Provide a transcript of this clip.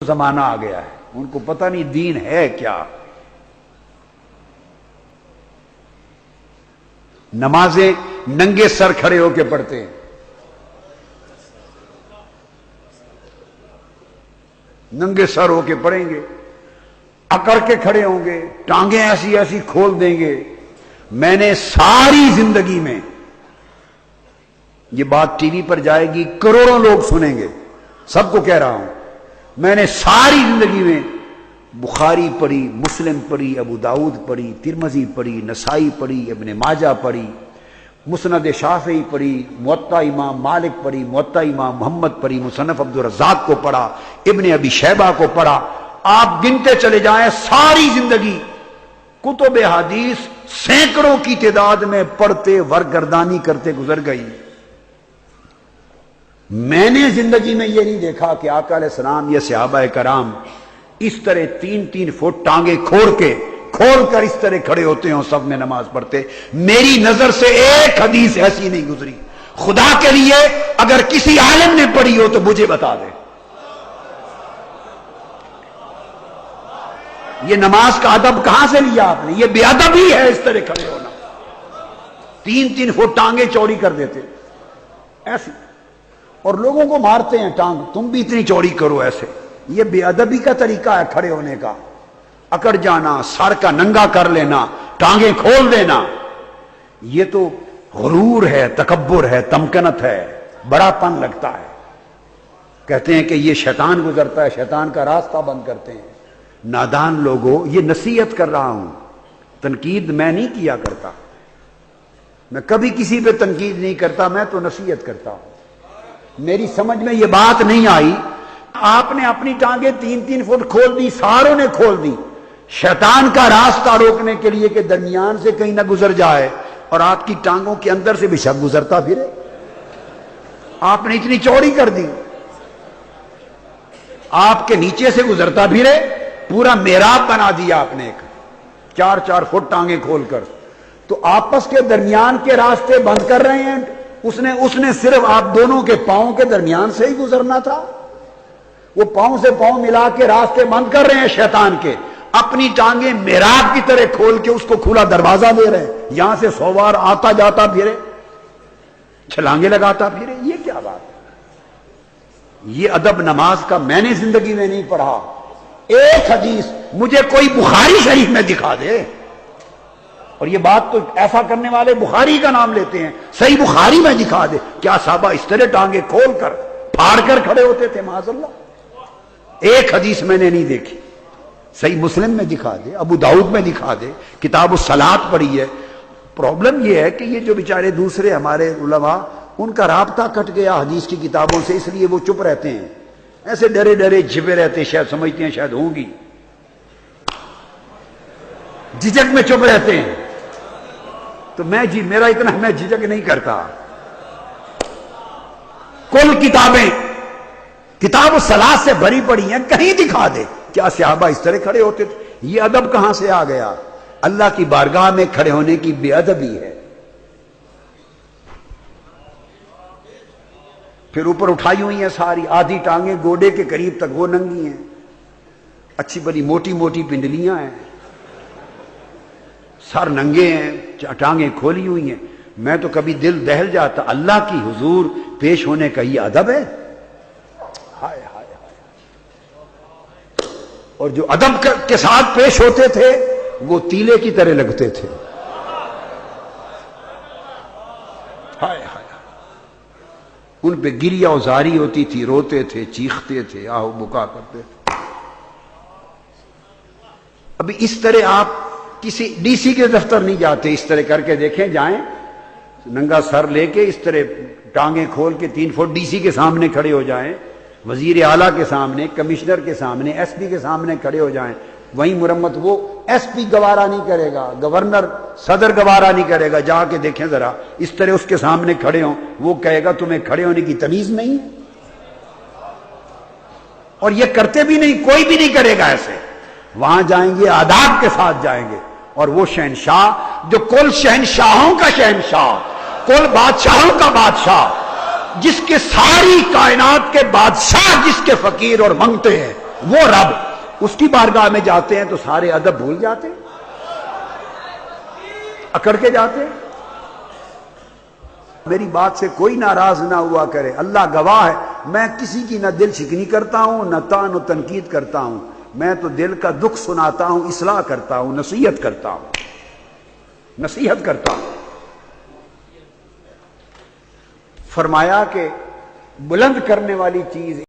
زمانہ آ گیا ہے، ان کو پتہ نہیں دین ہے کیا۔ نمازیں ننگے سر کھڑے ہو کے پڑھتے ہیں، ننگے سر ہو کے پڑھیں گے، اکڑ کے کھڑے ہوں گے، ٹانگیں ایسی ایسی کھول دیں گے۔ میں نے ساری زندگی میں، یہ بات ٹی وی پر جائے گی، کروڑوں لوگ سنیں گے، سب کو کہہ رہا ہوں، میں نے ساری زندگی میں بخاری پڑھی، مسلم پڑھی، ابو داؤد پڑھی، ترمذی پڑھی، نسائی پڑھی، ابن ماجہ پڑھی، مسند شافعی پڑھی، موطا امام مالک پڑھی، موطا امام محمد پڑھی، مصنف عبد الرزاق کو پڑھا، ابن ابی شیبہ کو پڑھا۔ آپ گنتے چلے جائیں، ساری زندگی کتب حدیث سینکڑوں کی تعداد میں پڑھتے ورگردانی کرتے گزر گئی۔ میں نے زندگی میں یہ نہیں دیکھا کہ آقا علیہ السلام یا صحابہ کرام اس طرح 3-3 فٹ ٹانگیں کھول کر اس طرح کھڑے ہوتے ہوں، سب میں نماز پڑھتے۔ میری نظر سے ایک حدیث ایسی نہیں گزری۔ خدا کے لیے اگر کسی عالم نے پڑھی ہو تو مجھے بتا دے۔ یہ نماز کا ادب کہاں سے لیا آپ نے؟ یہ بے ادب ہی ہے اس طرح کھڑے ہونا۔ 3-3 فٹ ٹانگیں چوڑی کر دیتے ایسی، اور لوگوں کو مارتے ہیں ٹانگ، تم بھی اتنی چوڑی کرو ایسے۔ یہ بے ادبی کا طریقہ ہے کھڑے ہونے کا، اکڑ جانا، سر کا ننگا کر لینا، ٹانگیں کھول دینا۔ یہ تو غرور ہے، تکبر ہے، تمکنت ہے، بڑا پن لگتا ہے۔ کہتے ہیں کہ یہ شیطان گزرتا ہے، شیطان کا راستہ بند کرتے ہیں۔ نادان لوگوں، یہ نصیحت کر رہا ہوں، تنقید میں نہیں کیا کرتا، میں کبھی کسی پہ تنقید نہیں کرتا، میں تو نصیحت کرتا ہوں۔ میری سمجھ میں یہ بات نہیں آئی، آپ نے اپنی ٹانگیں 3-3 فٹ کھول دی، ساروں نے کھول دی، شیطان کا راستہ روکنے کے لیے کہ درمیان سے کہیں نہ گزر جائے، اور آپ کی ٹانگوں کے اندر سے بھی شب گزرتا پھرے۔ آپ نے اتنی چوڑی کر دی، آپ کے نیچے سے گزرتا پھرے، پورا محراب بنا دیا آپ نے، ایک 4-4 فٹ ٹانگیں کھول کر، تو آپس کے درمیان کے راستے بند کر رہے ہیں۔ اس نے صرف آپ دونوں کے پاؤں کے درمیان سے ہی گزرنا تھا، وہ پاؤں سے پاؤں ملا کے راستے بند کر رہے ہیں شیطان کے، اپنی ٹانگیں محراب کی طرح کھول کے اس کو کھلا دروازہ دے رہے ہیں، یہاں سے 100 بار آتا جاتا پھرے، چھلانگے لگاتا پھرے۔ یہ کیا بات ہے؟ یہ ادب نماز کا میں نے زندگی میں نہیں پڑھا۔ ایک حدیث مجھے کوئی بخاری شریف میں دکھا دے، اور یہ بات تو ایسا کرنے والے بخاری کا نام لیتے ہیں، صحیح بخاری میں دکھا دے کیا صحابہ اس طرح ٹانگیں کھول کر پھاڑ کر کھڑے ہوتے تھے؟ معاذ اللہ، ایک حدیث میں نے نہیں دیکھی۔ صحیح مسلم میں دکھا دے، ابو داؤد میں دکھا دے، کتاب الصلاۃ پڑھی ہے۔ پرابلم یہ ہے کہ یہ جو بیچارے دوسرے ہمارے علماء، ان کا رابطہ کٹ گیا حدیث کی کتابوں سے، اس لیے وہ چپ رہتے ہیں، ایسے ڈرے ڈرے چھپے رہتے ہیں، شاید سمجھتے ہیں شاید ہوں گی، جھجک میں چپ رہتے ہیں۔ تو میرا اتنا میں جھجک نہیں کرتا۔ کل کتابیں کتاب الصلاۃ سے بھری پڑی ہیں، کہیں دکھا دے کیا صحابہ اس طرح کھڑے ہوتے تھے؟ یہ ادب کہاں سے آ گیا؟ اللہ کی بارگاہ میں کھڑے ہونے کی بے ادبی ہے۔ پھر اوپر اٹھائی ہوئی ہیں ساری، آدھی ٹانگیں گوڈے کے قریب تک وہ ننگی ہیں، اچھی بڑی موٹی موٹی پنڈلیاں ہیں، سر ننگے ہیں، ٹانگیں کھولی ہوئی ہیں۔ میں تو کبھی دل دہل جاتا، اللہ کی حضور پیش ہونے کا یہ ادب ہے؟ ہائے ہائے ہائے۔ اور جو ادب کے ساتھ پیش ہوتے تھے وہ تیلے کی طرح لگتے تھے۔ ہائے ہائے، ان پہ گریہ و زاری ہوتی تھی، روتے تھے، چیختے تھے، آہو بکا کرتے تھے۔ ابھی اس طرح آپ کسی ڈی سی کے دفتر نہیں جاتے، اس طرح کر کے دیکھیں، جائیں ننگا سر لے کے اس طرح ٹانگیں کھول کے 3 فٹ ڈی سی کے سامنے کھڑے ہو جائیں، وزیر اعلیٰ کے سامنے، کمشنر کے سامنے، ایس پی کے سامنے کھڑے ہو جائیں، وہیں مرمت وہ ایس پی گوارا نہیں کرے گا، گورنر صدر گوارا نہیں کرے گا، جا کے دیکھیں ذرا اس طرح اس کے سامنے کھڑے ہوں، وہ کہے گا تمہیں کھڑے ہونے کی تمیز نہیں ہے؟ اور یہ کرتے بھی نہیں، کوئی بھی نہیں کرے گا ایسے۔ وہاں جائیں گے آداب کے ساتھ جائیں گے، اور وہ شہنشاہ جو کل شہنشاہوں کا شہنشاہ، کل بادشاہوں کا بادشاہ، جس کے ساری کائنات کے بادشاہ جس کے فقیر اور منگتے ہیں، وہ رب اس کی بارگاہ میں جاتے ہیں تو سارے ادب بھول جاتے ہیں، اکڑ کے جاتے ہیں۔ میری بات سے کوئی ناراض نہ ہوا کرے، اللہ گواہ ہے، میں کسی کی نہ دل شکنی کرتا ہوں نہ طعن و تنقید کرتا ہوں، میں تو دل کا دکھ سناتا ہوں، اصلاح کرتا ہوں، نصیحت کرتا ہوں، نصیحت کرتا ہوں۔ فرمایا کہ بلند کرنے والی چیز